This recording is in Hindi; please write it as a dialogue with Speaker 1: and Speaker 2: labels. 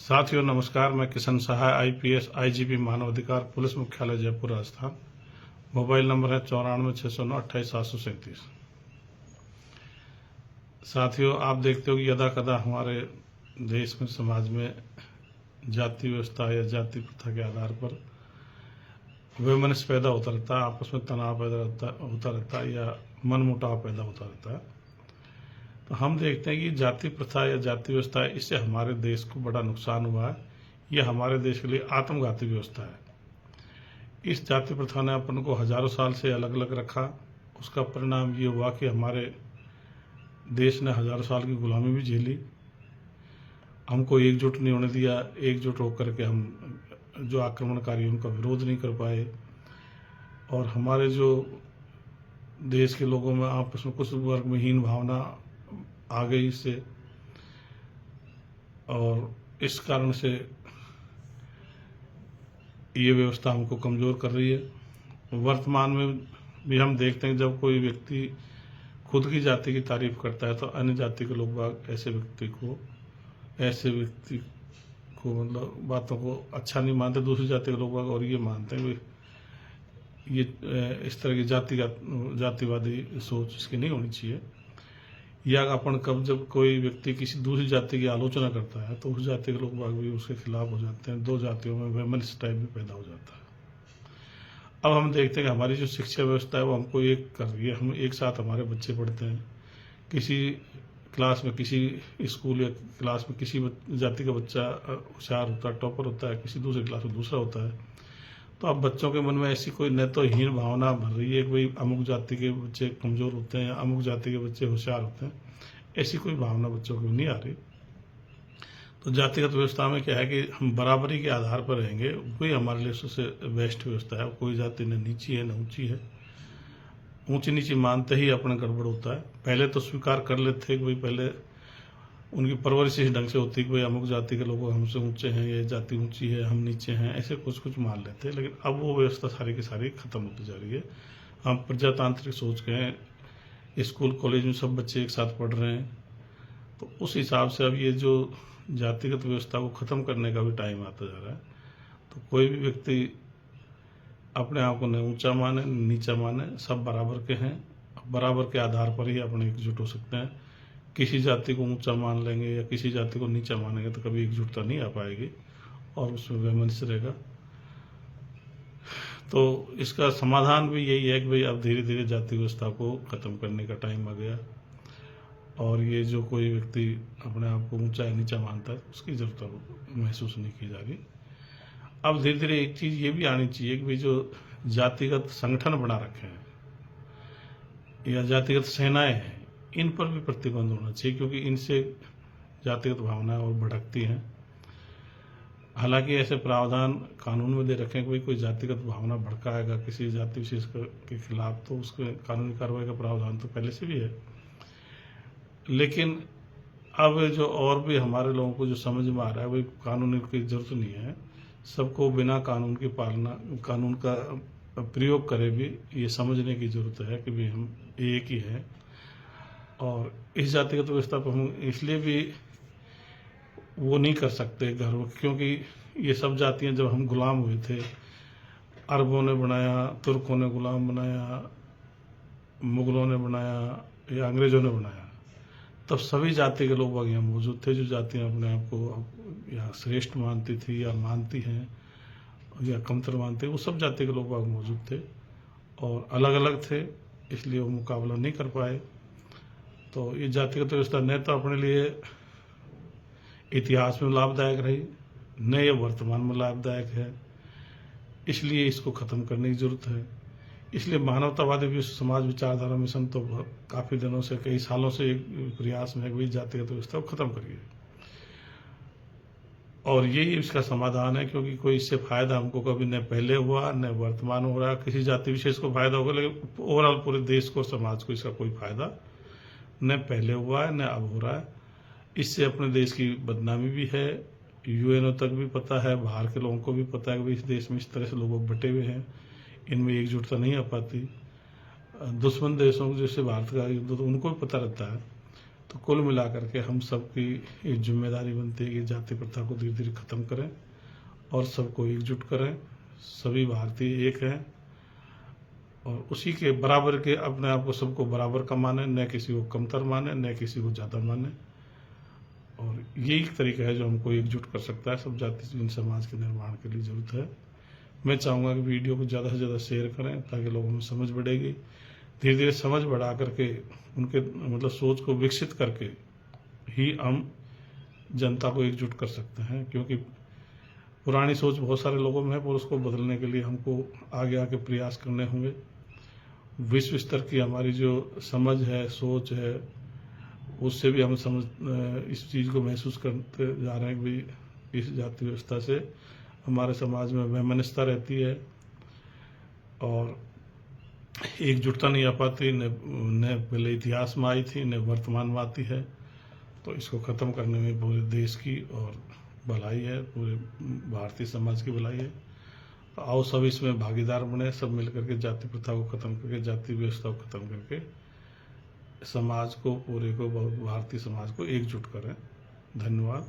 Speaker 1: साथियों नमस्कार। मैं किशन सहाय आईपीएस आईजीपी मानव अधिकार पुलिस मुख्यालय जयपुर राजस्थान। मोबाइल नंबर है 94 609 28 737। साथियों आप देखते हो कि यदा कदा हमारे देश में समाज में जाति व्यवस्था या जाति प्रथा के आधार पर वैमनस्य पैदा होता रहता है, आपस में तनाव पैदा होता रहता है या मनमुटाव पैदा होता रहता है। तो हम देखते हैं कि जाति प्रथा या जाति व्यवस्था है, इससे हमारे देश को बड़ा नुकसान हुआ है। यह हमारे देश के लिए आत्मघाती व्यवस्था है। इस जाति प्रथा ने अपन को हजारों साल से अलग अलग रखा। उसका परिणाम ये हुआ कि हमारे देश ने हजारों साल की गुलामी भी झेली, हमको एकजुट नहीं होने दिया। एकजुट होकर के हम जो आक्रमणकारी उनका विरोध नहीं कर पाए, और हमारे जो देश के लोगों में आपस में कुछ वर्ग में हीन भावना आ गई इससे, और इस कारण से ये व्यवस्था हमको कमज़ोर कर रही है। वर्तमान में भी हम देखते हैं जब कोई व्यक्ति खुद की जाति की तारीफ करता है तो अन्य जाति के लोग ऐसे व्यक्ति को मतलब बातों को अच्छा नहीं मानते। दूसरी जाति के लोग और ये मानते हैं ये इस तरह की जातिवादी सोच इसकी नहीं होनी चाहिए। या अपन कब जब कोई व्यक्ति किसी दूसरी जाति की आलोचना करता है तो उस जाति के लोग भी उसके खिलाफ हो जाते हैं। दो जातियों में वैमनस्य टाइप भी पैदा हो जाता है। अब हम देखते हैं कि हमारी जो शिक्षा व्यवस्था है वो हमको एक कर रही है। हम एक साथ हमारे बच्चे पढ़ते हैं, किसी क्लास में किसी स्कूल या क्लास में किसी जाति का बच्चा होशियार होता है, टॉपर होता है, किसी दूसरी क्लास में दूसरा होता है। तो अब बच्चों के मन में ऐसी कोई न तो हीन भावना भर रही है कि भाई अमुक जाति के बच्चे कमज़ोर होते हैं या अमुक जाति के बच्चे होशियार होते हैं, ऐसी कोई भावना बच्चों को नहीं आ रही। तो जातिगत व्यवस्था में क्या है कि हम बराबरी के आधार पर रहेंगे, वही हमारे लिए सबसे बेस्ट व्यवस्था है। कोई जाति न नीची है न ऊंची है। ऊंची नीची मानते ही अपना गड़बड़ होता है। पहले तो स्वीकार कर लेते हैं कि भाई पहले उनकी परवरिश इस ढंग से होती है कि भाई अमुक जाति के लोग हमसे ऊंचे हैं, ये जाति ऊंची है, हम नीचे हैं, ऐसे कुछ मान लेते हैं। लेकिन अब वो व्यवस्था सारी की सारी खत्म होती जा रही है। हम प्रजातांत्रिक सोच के हैं, स्कूल कॉलेज में सब बच्चे एक साथ पढ़ रहे हैं। तो उस हिसाब से अब ये जो जातिगत व्यवस्था को ख़त्म करने का भी टाइम आता जा रहा है। तो कोई भी व्यक्ति अपने आप को न ऊंचा माने न नीचा माने, सब बराबर के हैं। बराबर के आधार पर ही अपने एकजुट हो सकते हैं। किसी जाति को ऊंचा मान लेंगे या किसी जाति को नीचा मानेंगे तो कभी एकजुटता नहीं आ पाएगी और उसमें वैमनस्य रहेगा। तो इसका समाधान भी यही है कि भाई अब धीरे धीरे जाति व्यवस्था को ख़त्म करने का टाइम आ गया, और ये जो कोई व्यक्ति अपने आप को ऊंचा या नीचा मानता है उसकी ज़रूरत महसूस नहीं की जा रही। अब धीरे धीरे एक चीज़ ये भी आनी चाहिए कि भाई जो जातिगत संगठन बना रखे हैं या जातिगत सेनाएं हैं, इन पर भी प्रतिबंध होना चाहिए, क्योंकि इनसे जातिगत भावनाएं और भड़कती हैं। हालांकि ऐसे प्रावधान कानून में दे रखे हैं कि कोई जातिगत भावना भड़काएगा किसी जाति विशेष के खिलाफ तो उसके कानूनी कार्रवाई का प्रावधान तो पहले से भी है। लेकिन अब जो और भी हमारे लोगों को जो समझ में आ रहा है वही कानून की जरूरत नहीं है। सबको बिना कानून की पालना, कानून का प्रयोग करे भी ये समझने की जरूरत है कि भाई हम एक ही हैं। और इस जातिगत व्यवस्था पर हम इसलिए भी वो नहीं कर सकते गर्व, क्योंकि ये सब जातियां जब हम गुलाम हुए थे, अरबों ने बनाया, तुर्कों ने गुलाम बनाया, मुगलों ने बनाया या अंग्रेजों ने बनाया, तब सभी जाति के लोग यहाँ मौजूद थे। जो जातियाँ अपने आप को या श्रेष्ठ मानती थी या मानती हैं या कमतर मानते, वो सब जाति के लोग मौजूद थे और अलग अलग थे, इसलिए वो मुकाबला नहीं कर पाए। तो ये जातिगत व्यवस्था न तो अपने लिए इतिहास में लाभदायक रही, न ये वर्तमान में लाभदायक है, इसलिए इसको ख़त्म करने की ज़रूरत है। इसलिए मानवतावादी विश्व समाज विचारधारा मिशन तो काफ़ी दिनों से, कई सालों से एक प्रयास में है कि जातिगत व्यवस्था को ख़त्म करिए, और यही इसका समाधान है। क्योंकि कोई इससे फ़ायदा हमको कभी न पहले हुआ न वर्तमान हो रहा। किसी जाति विशेष को फ़ायदा होगा, लेकिन ओवरऑल पूरे देश को, समाज को इसका कोई फ़ायदा न पहले हुआ है न अब हो रहा है। इससे अपने देश की बदनामी भी है, यूएनओ तक भी पता है, बाहर के लोगों को भी पता है कि इस देश में इस तरह से लोग बटे हुए हैं, इनमें एकजुटता नहीं आ पाती। दुश्मन देशों जैसे भारत का युद्ध तो उनको भी पता रहता है, तो कुल मिलाकर के हम सबकी एक जिम्मेदारी बनती है कि जाति प्रथा को धीरे धीरे ख़त्म करें और सबको एकजुट करें। सभी भारतीय एक हैं और उसी के बराबर के अपने आप को सबको बराबर का माने, न किसी को कमतर माने, न किसी को ज़्यादा माने। और यही तरीका है जो हमको एकजुट कर सकता है। सब जाति समाज के निर्माण के लिए ज़रूरत है। मैं चाहूँगा कि वीडियो को ज़्यादा से ज़्यादा शेयर करें ताकि लोगों में समझ बढ़ेगी। धीरे धीरे समझ बढ़ा करके उनके मतलब सोच को विकसित करके ही हम जनता को एकजुट कर सकते हैं, क्योंकि पुरानी सोच बहुत सारे लोगों में है, पर उसको बदलने के लिए हमको आगे आके प्रयास करने होंगे। विश्व स्तर की हमारी जो समझ है, सोच है, उससे भी हम इस चीज़ को महसूस करते जा रहे हैं कि इस जाति व्यवस्था से हमारे समाज में वैमनस्यता रहती है और एकजुटता नहीं आ पाती, न पहले इतिहास में आई थी, न वर्तमान में आती है। तो इसको ख़त्म करने में पूरे देश की और भलाई है, पूरे भारतीय समाज की भलाई है। तो आओ सब इसमें भागीदार बने, सब मिलकर के जाति प्रथा को ख़त्म करके, जाति व्यवस्था को ख़त्म करके समाज को, पूरे को, भारतीय समाज को एकजुट करें। धन्यवाद।